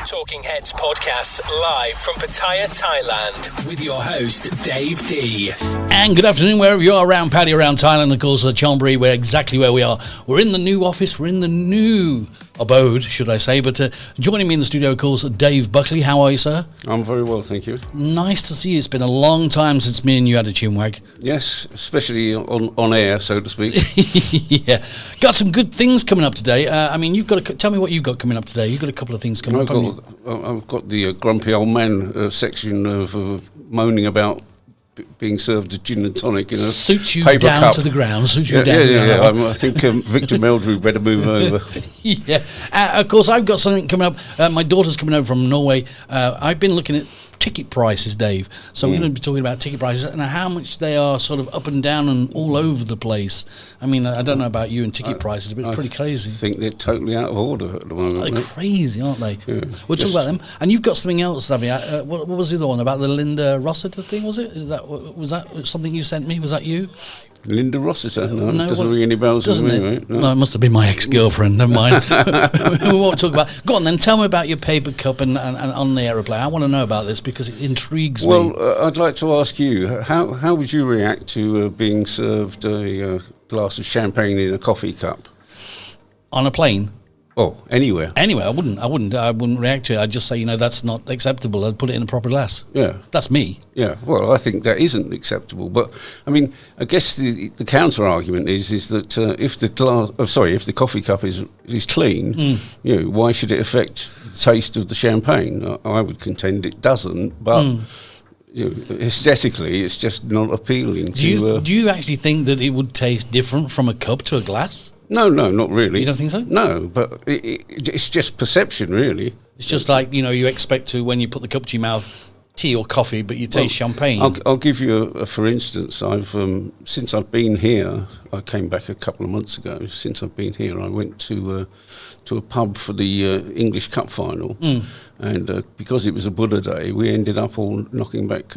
Talking Heads podcast live from Pattaya, Thailand with your host, Dave D. And good afternoon, wherever you are around Paddy, around Thailand, of course, Chonburi, we're exactly where we are. We're in the new office, we're in the new abode, should I say, but joining me in the studio, of course, Dave Buckley. How are you, sir? I'm very well, thank you. Nice to see you. It's been a long time since me and you had a chinwag. Yes, especially on air, so to speak. Yeah. Got some good things coming up today. You've got to tell me what you've got coming up today. You've got a couple of things coming up, haven't you? I've got the grumpy old man section of moaning about being served a gin and tonic in a suits you paper down cup. To the ground. Suits you yeah, down to the ground. I think Victor Meldrew better move over. Yeah. Of course, I've got something coming up. My daughter's coming over from Norway. I've been looking at ticket prices, Dave. So we're going to be talking about ticket prices and how much they are sort of up and down and all over the place. I mean, I don't know about you and ticket prices, but it's pretty crazy. I think they're totally out of order at the moment. They're crazy, aren't they? Yeah, we'll talk about them. And you've got something else, have you? What was the other one about the Linda Rossiter thing? Was that something you sent me? Was that you? Linda Rossiter? No, it doesn't ring any bells with me, right? No, it must have been my ex-girlfriend. Never mind. We won't talk about. Go on, then. Tell me about your paper cup and on the aeroplane. I want to know about this because it intrigues me. Well, I'd like to ask you, how would you react to being served a glass of champagne in a coffee cup on a plane? Oh, anywhere. Anyway, I wouldn't react to it. I'd just say, that's not acceptable. I'd put it in a proper glass. Yeah. That's me. Yeah, well, I think that isn't acceptable. But, I mean, I guess the counter-argument is that if the coffee cup is clean, why should it affect the taste of the champagne? I would contend it doesn't, but... aesthetically, it's just not appealing. Do you actually think that it would taste different from a cup to a glass? No, not really. You don't think so? No, but it's just perception, really. It's just like, you expect to, when you put the cup to your mouth, tea or coffee, but you taste champagne. I'll give you a for instance. I've since I've been here, I came back a couple of months ago. Since I've been here, I went to a pub for the English Cup final, and because it was a Buddha day, we ended up all knocking back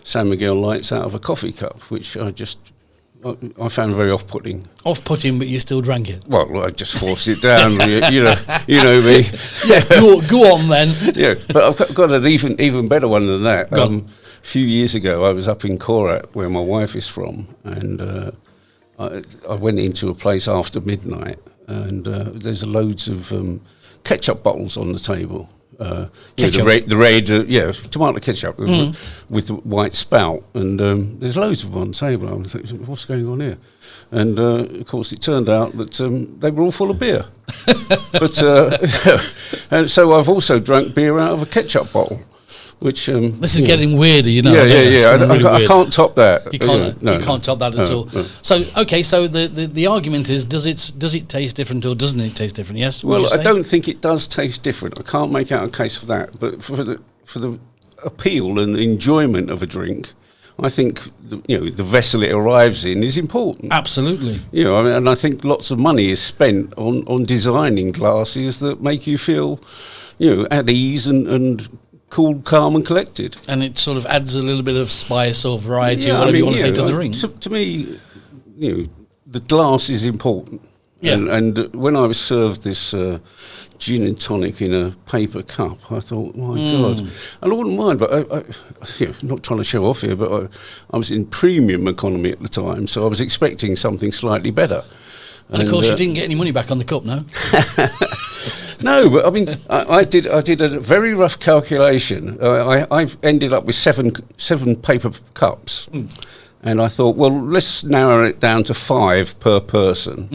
San Miguel lights out of a coffee cup, which I found very off-putting. Off-putting, but you still drank it? Well, I just forced it down. you know me. Yeah, go on then. Yeah, but I've got an even better one than that. A few years ago, I was up in Korat, where my wife is from, and I went into a place after midnight, and there's loads of ketchup bottles on the table. The red, tomato ketchup with the white spout, and there's loads of them on the table. I was thinking, what's going on here? And of course, it turned out that they were all full of beer. But and so I've also drunk beer out of a ketchup bottle. Which this is getting weirder, Yeah. I can't top that. You can't top that at all. No. So the argument is, does it taste different or doesn't it taste different? Yes. Well, I don't think it does taste different. I can't make out a case for that. But for the appeal and enjoyment of a drink, I think the vessel it arrives in is important. Absolutely. And I think lots of money is spent on designing glasses that make you feel, at ease and cool, calm and collected. And it sort of adds a little bit of spice or variety or whatever you want to say to the drink. To me, the glass is important. Yeah. And when I was served this gin and tonic in a paper cup, I thought, my God. And I wouldn't mind, but I'm not trying to show off here, but I was in premium economy at the time, so I was expecting something slightly better. And of course, you didn't get any money back on the cup, no? No, but I mean, I did a very rough calculation. I ended up with seven paper cups, and I thought, well, let's narrow it down to 5 per person,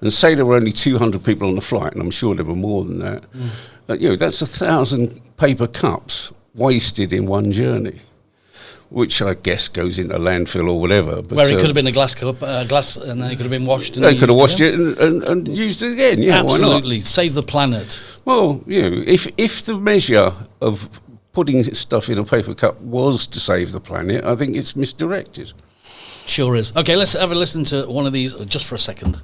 and say there were only 200 people on the flight, and I'm sure there were more than that. That's 1,000 paper cups wasted in one journey, which I guess goes into landfill or whatever. But where it could have been a glass cup, and then it could have been washed. They could have washed it and used it again. Yeah, absolutely. Why not? Save the planet. Well, if the measure of putting stuff in a paper cup was to save the planet, I think it's misdirected. Sure is. Okay, let's have a listen to one of these just for a second.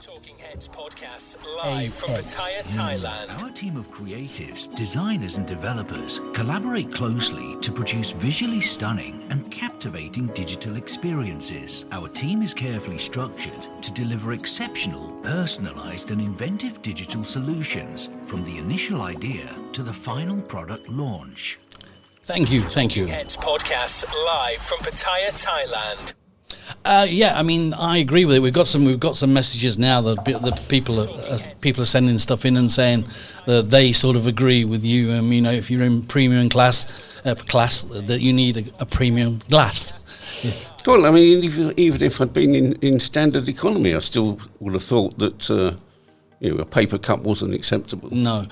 Talking Heads podcast Live from Pattaya, Thailand. Our team of creatives, designers and developers collaborate closely to produce visually stunning and captivating digital experiences. Our team is carefully structured to deliver exceptional, personalized and inventive digital solutions from the initial idea to the final product launch. Thank you. Heads podcast live from Pattaya, Thailand. Yeah, I mean, I agree with it. We've got some messages now that the people are sending stuff in and saying that they sort of agree with you. You know, if you're in premium class, that you need a premium glass. Yeah. Well, I mean, even if I'd been in standard economy, I still would have thought that a paper cup wasn't acceptable. No.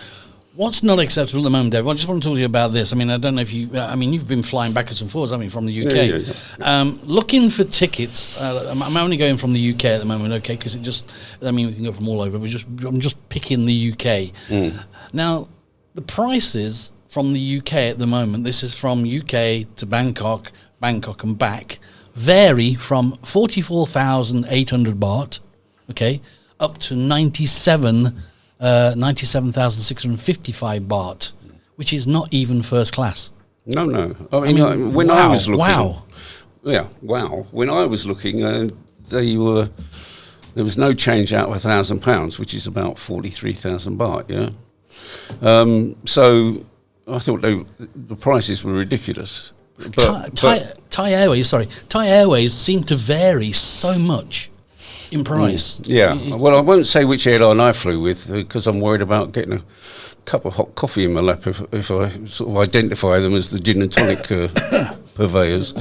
What's not acceptable at the moment, Dave? I just want to talk to you about this. I mean, I don't know if you... you've been flying backwards and forwards, haven't you, from the UK? Yeah. Looking for tickets. I'm only going from the UK at the moment, okay, because it just... I mean, we can go from all over. I'm just picking the UK. Now, the prices from the UK at the moment, this is from UK to Bangkok and back, vary from 44,800 baht, okay, up to 97,655 baht, which is not even first class. No. I mean, when I was looking... Wow. Yeah, wow. When I was looking, there was no change out of £1,000, which is about 43,000 baht, yeah? So I thought the prices were ridiculous. Thai Airways seem to vary so much in price. Yeah. Well, I won't say which airline I flew with because I'm worried about getting a cup of hot coffee in my lap if I sort of identify them as the gin and tonic purveyors.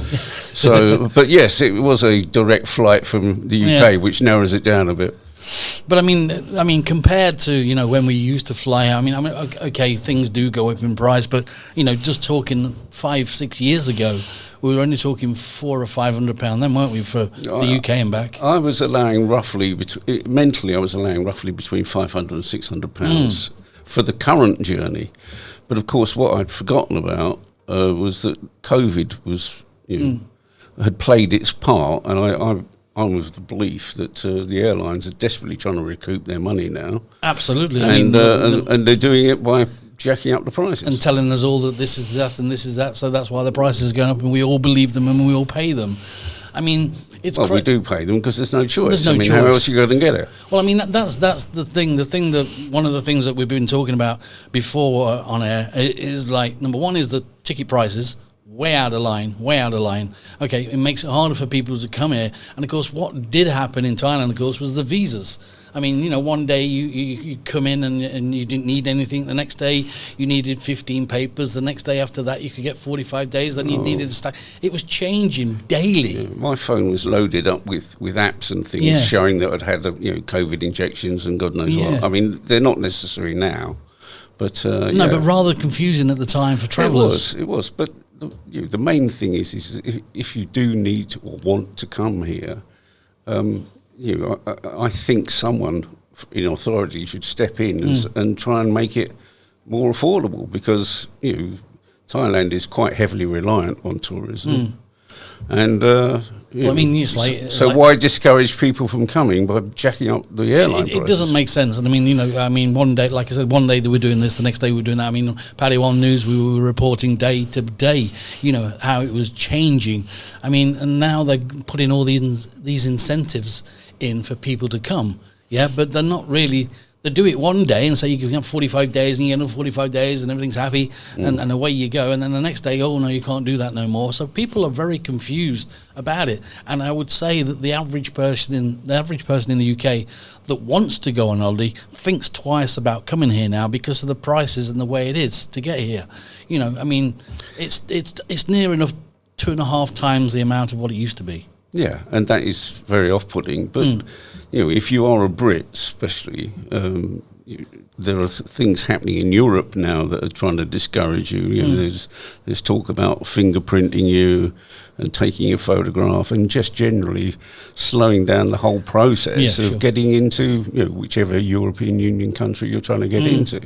So, but yes, it was a direct flight from the UK, which narrows it down a bit. But I mean, compared to when we used to fly, I mean, okay, things do go up in price, but just talking 5-6 years ago, we were only talking £400 or £500 then, weren't we, for the UK and back? I was allowing roughly mentally between £500 and £600 for the current journey. But of course, what I'd forgotten about was that COVID had played its part, and I'm of the belief that the airlines are desperately trying to recoup their money now. Absolutely, and they're doing it by jacking up the prices and telling us all that this is that and this is that. So that's why the prices are going up, and we all believe them and we all pay them. I mean, we do pay them because there's no choice. There's no choice. How else are you going to get it? Well, I mean, that's the thing. The thing that one of the things that we've been talking about before on air is like, number one is the ticket prices. Way out of line. Okay, it makes it harder for people to come here. And, of course, what did happen in Thailand, of course, was the visas. I mean, one day you come in and you didn't need anything. The next day you needed 15 papers. The next day after that you could get 45 days. Then you needed a stack. It was changing daily. Yeah, my phone was loaded up with apps and things showing that I'd had COVID injections and God knows what. I mean, they're not necessary now. But but rather confusing at the time for travellers. It was. But the main thing is if you do need or want to come here, I think someone in authority should step in and try and make it more affordable, because Thailand is quite heavily reliant on tourism. And why discourage people from coming by jacking up the airline prices? It doesn't make sense. And I mean, one day, like I said, one day they were doing this, the next day we were doing that. I mean, Paddy One News, we were reporting day to day, how it was changing. I mean, and now they're putting all these incentives in for people to come. Yeah, but they're not really. They do it one day and say you can have 45 days and you get another 45 days and everything's happy and away you go. And then the next day, oh, no, you can't do that no more. So people are very confused about it. And I would say that the average person in the UK that wants to go on holiday thinks twice about coming here now because of the prices and the way it is to get here. I mean, it's near enough 2.5 times the amount of what it used to be. Yeah, and that is very off-putting. But, if you are a Brit, especially, there are things happening in Europe now that are trying to discourage you. There's talk about fingerprinting you and taking a photograph and just generally slowing down the whole process of getting into whichever European Union country you're trying to get into.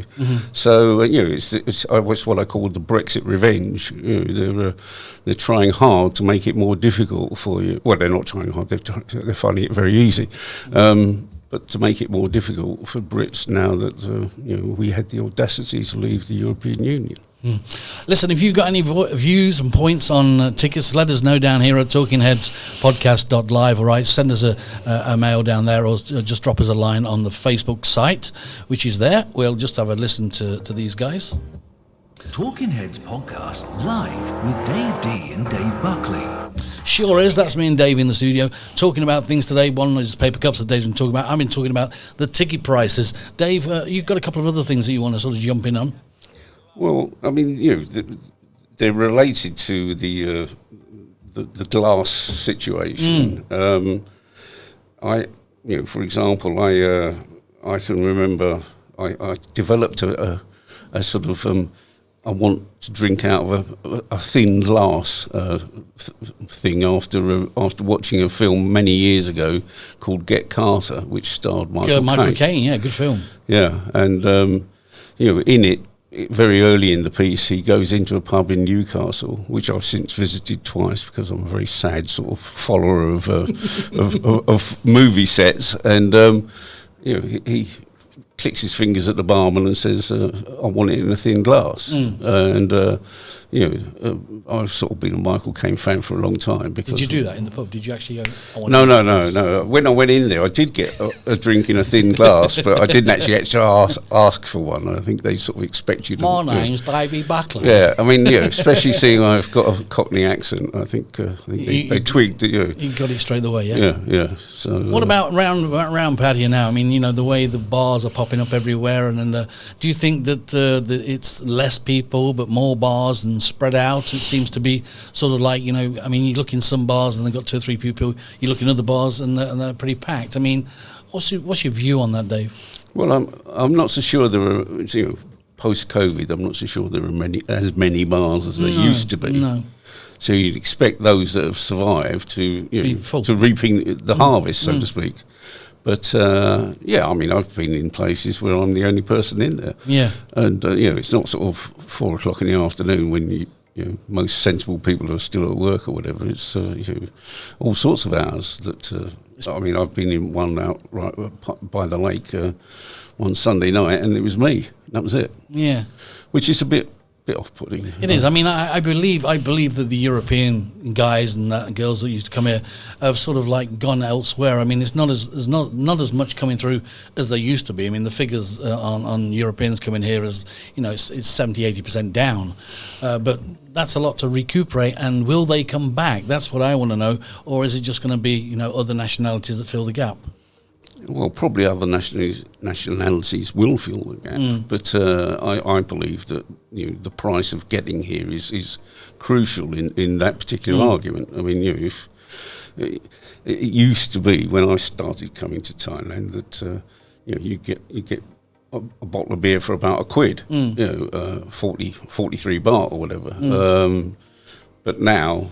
So it's what I call the Brexit revenge. They're trying hard to make it more difficult for you. Well, they're not trying hard. They're finding it very easy. but to make it more difficult for Brits now that we had the audacity to leave the European Union. Listen, if you've got any views and points on tickets, let us know down here at talkingheadspodcast.live. All right, send us a mail down there, or just drop us a line on the Facebook site, which is there. We'll just have a listen to these guys. Talking Heads podcast live with Dave D and Dave Buckley. Sure is. That's me and Dave in the studio talking about things today. One is paper cups that Dave's been talking about. I've been talking about the ticket prices. Dave, you've got a couple of other things that you want to sort of jump in on. Well, I mean, they're related to the glass situation. For example, I can remember I developed a sort of I want to drink out of a thin glass thing after watching a film many years ago called Get Carter, which starred Michael Caine. Yeah, good film. Yeah, and in it, very early in the piece, he goes into a pub in Newcastle, which I've since visited twice because I'm a very sad sort of follower of movie sets, and he clicks his fingers at the barman and says, I want it in a thin glass. I've sort of been a Michael Caine fan for a long time. Because did you do that in the pub? Did you actually go? No. When I went in there, I did get a drink in a thin glass, but I didn't actually ask for one. I think they sort of expect you to. My name's Davey Buckley. Yeah, I mean, especially seeing I've got a Cockney accent, I think they tweaked it. You got it straight away, yeah? Yeah. So, what about round Padihar now? I mean, the way the bars are popping up everywhere, and do you think that it's less people but more bars and spread out? It seems to be sort of like, I mean, you look in some bars and they've got 2 or 3 people. You look in other bars and they're pretty packed. I mean, what's your view on that, Dave? Well, I'm not so sure there are, post-COVID, I'm not so sure there are as many bars as there used to be. No. So you'd expect those that have survived to reaping the harvest, so to speak. But I mean, I've been in places where I'm the only person in there. Yeah. And it's not sort of 4 o'clock in the afternoon when most sensible people are still at work or whatever. It's all sorts of hours that. I mean, I've been in one out right by the lake one Sunday night, and it was me. That was it. Yeah. Which is a bit off-putting. It is. I mean, I believe that the European guys and girls that used to come here have sort of like gone elsewhere. I mean, it's not as much coming through as there used to be. I mean, the figures on Europeans coming here is it's 70-80% down, but that's a lot to recuperate. And will they come back? That's what I want to know. Or is it just going to be other nationalities that fill the gap? Well, probably other nationalities will fill the gap, but I believe that the price of getting here is crucial in that particular argument. I mean, if it used to be when I started coming to Thailand that you get a bottle of beer for about £1, 43 baht or whatever. But now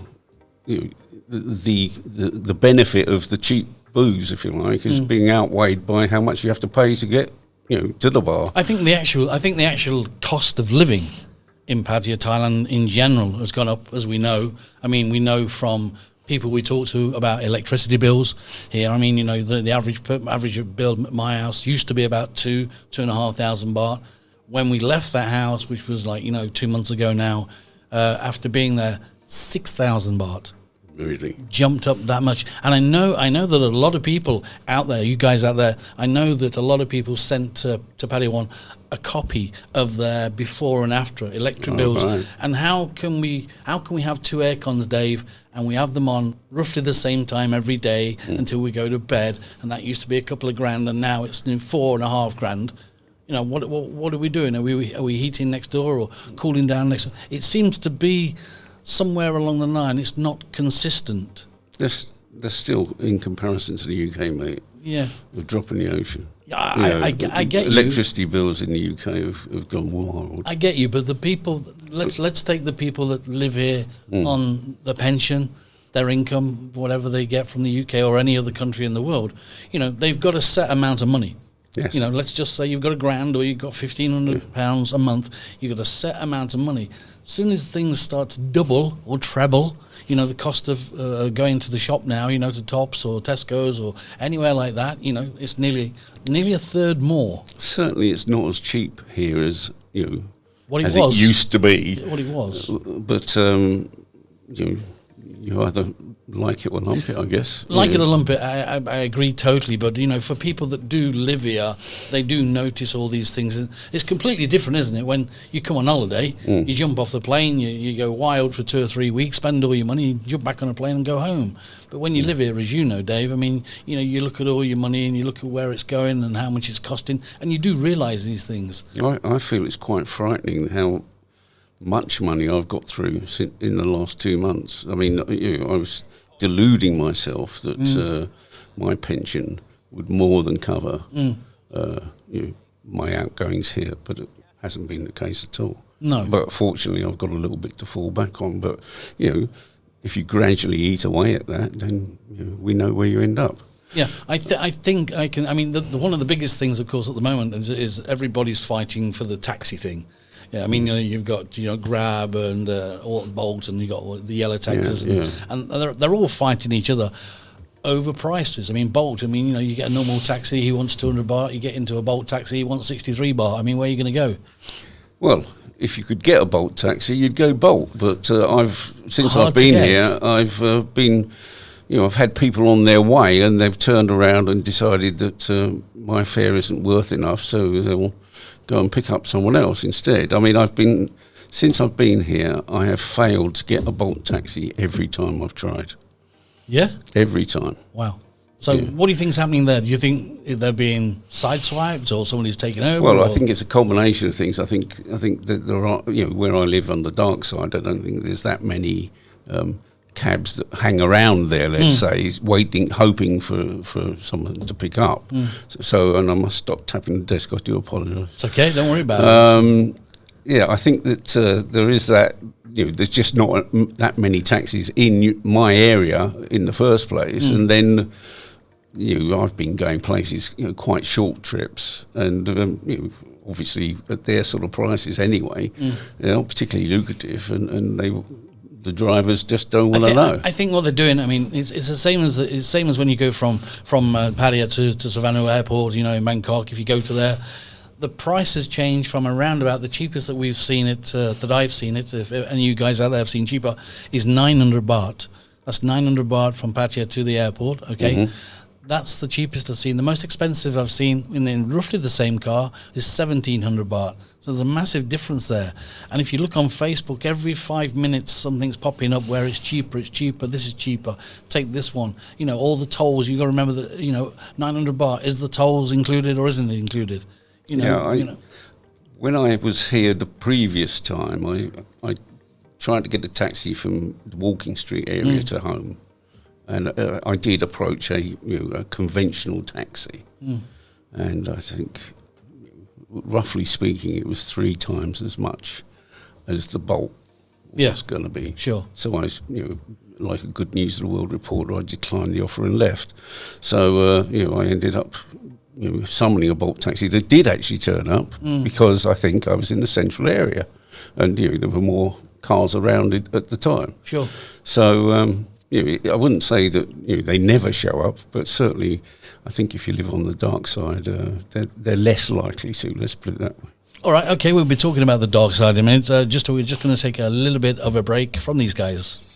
the benefit of the cheap booze, if you like, is being outweighed by how much you have to pay to get to the bar. I think the actual cost of living in Pattaya, Thailand in general has gone up, as we know. I mean, we know from people we talk to about electricity bills here. I mean, the average bill at my house used to be about 2,500 baht. When we left that house, which was like 2 months ago now, after being there, 6,000 baht. Really jumped up that much. And I know that a lot of people out there, you guys out there, I know that a lot of people sent to Paddy One a copy of their before and after electric bills. Right. And how can we have 2 aircons, Dave, and we have them on roughly the same time every day until we go to bed, and that used to be a couple of grand and now it's 4.5 grand. What are we doing? Are we heating next door or cooling down next door? It seems to be somewhere along the line, it's not consistent. They're still, in comparison to the UK, mate. Yeah, a drop in the ocean. Yeah, I get electricity bills in the UK have gone wild. I get you, but the people. Let's take the people that live here on the pension, their income, whatever they get from the UK or any other country in the world. They've got a set amount of money. Yes. You know, let's just say you've got £1,000 or you've got £1,500 a month. You've got a set amount of money. As soon as things start to double or treble, you know, the cost of going to the shop now, you know, to Tops or Tesco's or anywhere like that, you know, it's nearly a third more. Certainly, it's not as cheap here as it used to be. What it was. But you either like it or lump it, I guess. Like it or lump it, I agree totally. But, you know, for people that do live here, they do notice all these things. It's completely different, isn't it? When you come on holiday, you jump off the plane, you go wild for 2 or 3 weeks, spend all your money, you jump back on a plane and go home. But when you live here, as you know, Dave, I mean, you know, you look at all your money and you look at where it's going and how much it's costing, and you do realise these things. I feel it's quite frightening how much money I've got through in the last 2 months. I mean, I was deluding myself that my pension would more than cover my outgoings here, but it hasn't been the case at all. No. But fortunately, I've got a little bit to fall back on. But, you know, if you gradually eat away at that, then we know where you end up. Yeah, I think I can. I mean, one of the biggest things, of course, at the moment is everybody's fighting for the taxi thing. Yeah, I mean, you've got Grab and Bolt, and you've got the yellow taxis, and they're all fighting each other over prices. I mean, Bolt, you get a normal taxi, he wants 200 baht. You get into a Bolt taxi, he wants 63 baht. I mean, where are you going to go? Well, if you could get a Bolt taxi, you'd go Bolt. But since Hard I've been to get. here, I've been. I've had people on their way, and they've turned around and decided that my fare isn't worth enough, so they'll go and pick up someone else instead. I mean, since I've been here, I have failed to get a Bolt taxi every time I've tried. Yeah? Every time. Wow. So what do you think's happening there? Do you think they're being sideswiped or somebody's taken over? Well, I think it's a combination of things. I think that there are, where I live on the dark side, I don't think there's that many cabs that hang around there, let's say, waiting, hoping for someone to pick up. So, and I must stop tapping the desk. I do apologise. It's okay. Don't worry about it. Yeah, I think that there is that. There's just not that many taxis in my area in the first place, and then I've been going places, quite short trips, and obviously at their sort of prices anyway, particularly lucrative, and the drivers just don't want to know. I think what they're doing, I mean, it's the same as when you go from Pattaya to Savannah Airport, in Bangkok. If you go to there, the price has changed from around about the cheapest that we've seen it, that I've seen it, if any of you guys out there have seen cheaper, is 900 baht. That's 900 baht from Pattaya to the airport, okay? That's the cheapest I've seen. The most expensive I've seen in roughly the same car is 1,700 baht. So there's a massive difference there. And if you look on Facebook, every 5 minutes something's popping up where it's cheaper, this is cheaper, take this one. All the tolls, you've got to remember that, 900 baht, is the tolls included or isn't it included? When I was here the previous time, I tried to get a taxi from the Walking Street area to home. And I did approach a conventional taxi, and I think, roughly speaking, it was 3 times as much as the Bolt was going to be. Sure. So I, like a good News of the World reporter, I declined the offer and left. So I ended up summoning a Bolt taxi that did actually turn up because I think I was in the central area, and there were more cars around it at the time. Sure. So. I wouldn't say that they never show up, but certainly I think if you live on the dark side, they're less likely to. Let's put it that way. All right, okay, we'll be talking about the dark side in a minute. We're just going to take a little bit of a break from these guys.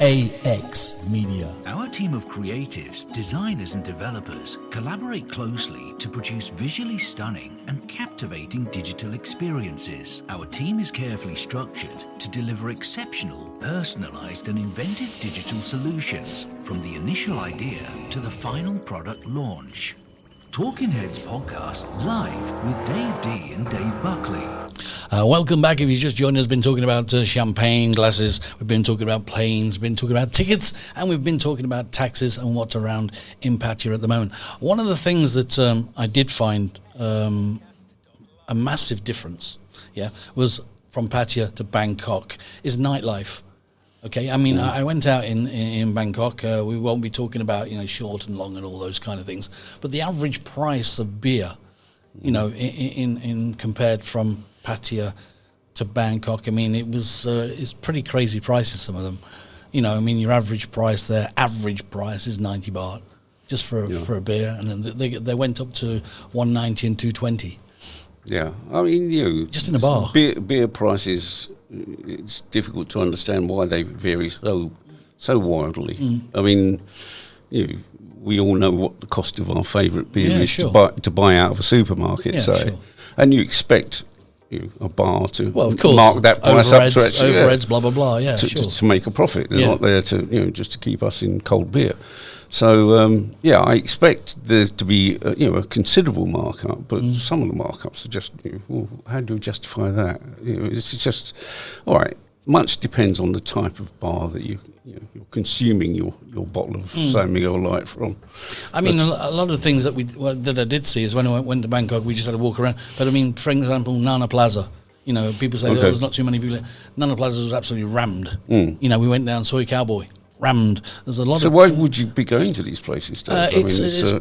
AX Media. Our team of creatives, designers and developers collaborate closely to produce visually stunning and captivating digital experiences. Our team is carefully structured to deliver exceptional, personalized and inventive digital solutions from the initial idea to the final product launch. Talking Heads podcast live with Dave D and Dave Buckley. Welcome back. If you just joined us, we've been talking about champagne glasses, we've been talking about planes, we've been talking about tickets, and we've been talking about taxes and what's around in Pattaya at the moment. One of the things that I did find a massive difference, was from Pattaya to Bangkok, is nightlife. Okay, I mean, I went out in Bangkok. We won't be talking about, you know, short and long and all those kind of things. But the average price of beer, you know, in compared from Pattaya to Bangkok, I mean, it's pretty crazy prices, some of them. You know, I mean, your average price there, is 90 baht just for a beer. And then they went up to 190 and 220. Yeah, I mean, you know, just in a bar. Beer prices, it's difficult to understand why they vary so wildly. I mean, you know, we all know what the cost of our favourite beer is to buy out of a supermarket, and you expect a bar to mark that price up to actually overheads, blah blah blah, to make a profit. They're not there to just to keep us in cold beer. So I expect there to be a considerable markup, but some of the markups are just how do you justify that? It's just all right. Much depends on the type of bar that you're consuming your bottle of San Miguel Light from. I mean, a lot of things that I did see is when I went to Bangkok, we just had to walk around. But I mean, for example, Nana Plaza. You know, people say there's not too many people. Nana Plaza was absolutely rammed. You know, we went down Soy Cowboy. Rammed. There's a lot. So why would you be going to these places? It's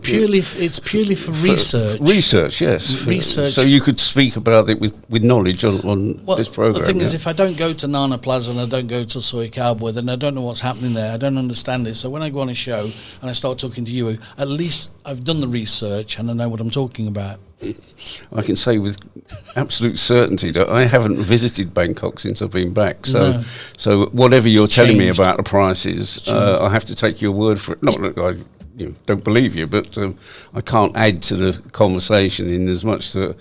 purely for research. Research, yes. Research. So you could speak about it with knowledge on this program. The thing is, if I don't go to Nana Plaza and I don't go to Soy Cowboy, then I don't know what's happening there. I don't understand it. So when I go on a show and I start talking to you, at least I've done the research and I know what I'm talking about. I can say with absolute certainty that I haven't visited Bangkok since I've been back. So whatever you're telling me about the prices, I have to take your word for it. Not that I don't believe you, but I can't add to the conversation in as much that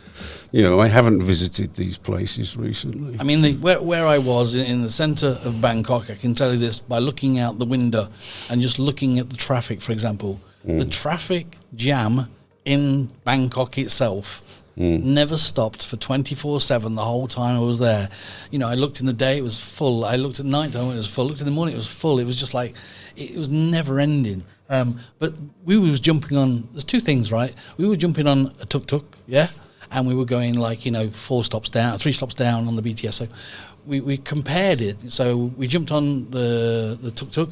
I haven't visited these places recently. I mean, where I was in the centre of Bangkok, I can tell you this by looking out the window and just looking at the traffic, for example. The traffic jam in Bangkok itself never stopped for 24/7 the whole time I was there. I looked in the day, it was full. I looked at night time, it was full. I looked in the morning, it was full. It was just like, it was never ending. But we was jumping on, there's two things, right? We were jumping on a tuk-tuk, and we were going 3 stops down on the BTS. So we compared it. So we jumped on the tuk-tuk.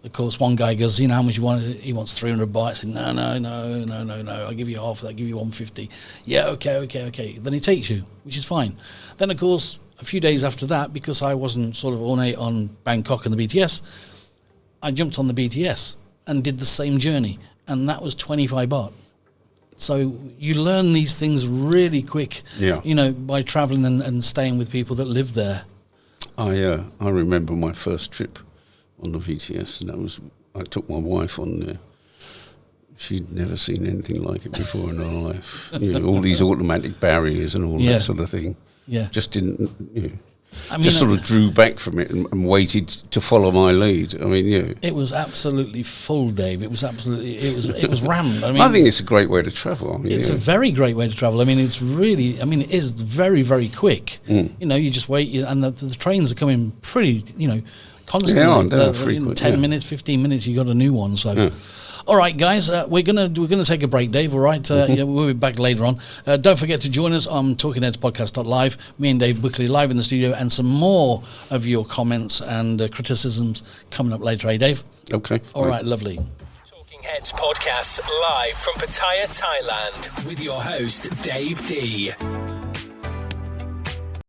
Of course, one guy goes, how much you want? He wants 300 baht. I said, no. I'll give you half of that. I'll give you 150. Yeah, okay. Then he takes you, which is fine. Then, of course, a few days after that, because I wasn't sort of ornate on Bangkok and the BTS, I jumped on the BTS and did the same journey, and that was 25 baht. So you learn these things really quick, by travelling and staying with people that live there. I remember my first trip on the VTS, and I took my wife on there. She'd never seen anything like it before in her life. All these automatic barriers and all that sort of thing. Yeah, just didn't. Sort of drew back from it and waited to follow my lead. I mean, it was absolutely full, Dave. It was rammed. I mean, I think it's a great way to travel. I mean, it's a very great way to travel. I mean, it is very, very quick. You just wait, and the trains are coming pretty, constantly. They're frequent, 10 minutes, 15 minutes, you got a new one. So, all right, guys, we're gonna take a break, Dave. All right, we'll be back later on. Don't forget to join us on TalkingHeadsPodcast.live. Me and Dave Buckley live in the studio, and some more of your comments and criticisms coming up later. Hey, Dave. Okay. All right, lovely. Talking Heads Podcast live from Pattaya, Thailand, with your host Dave D.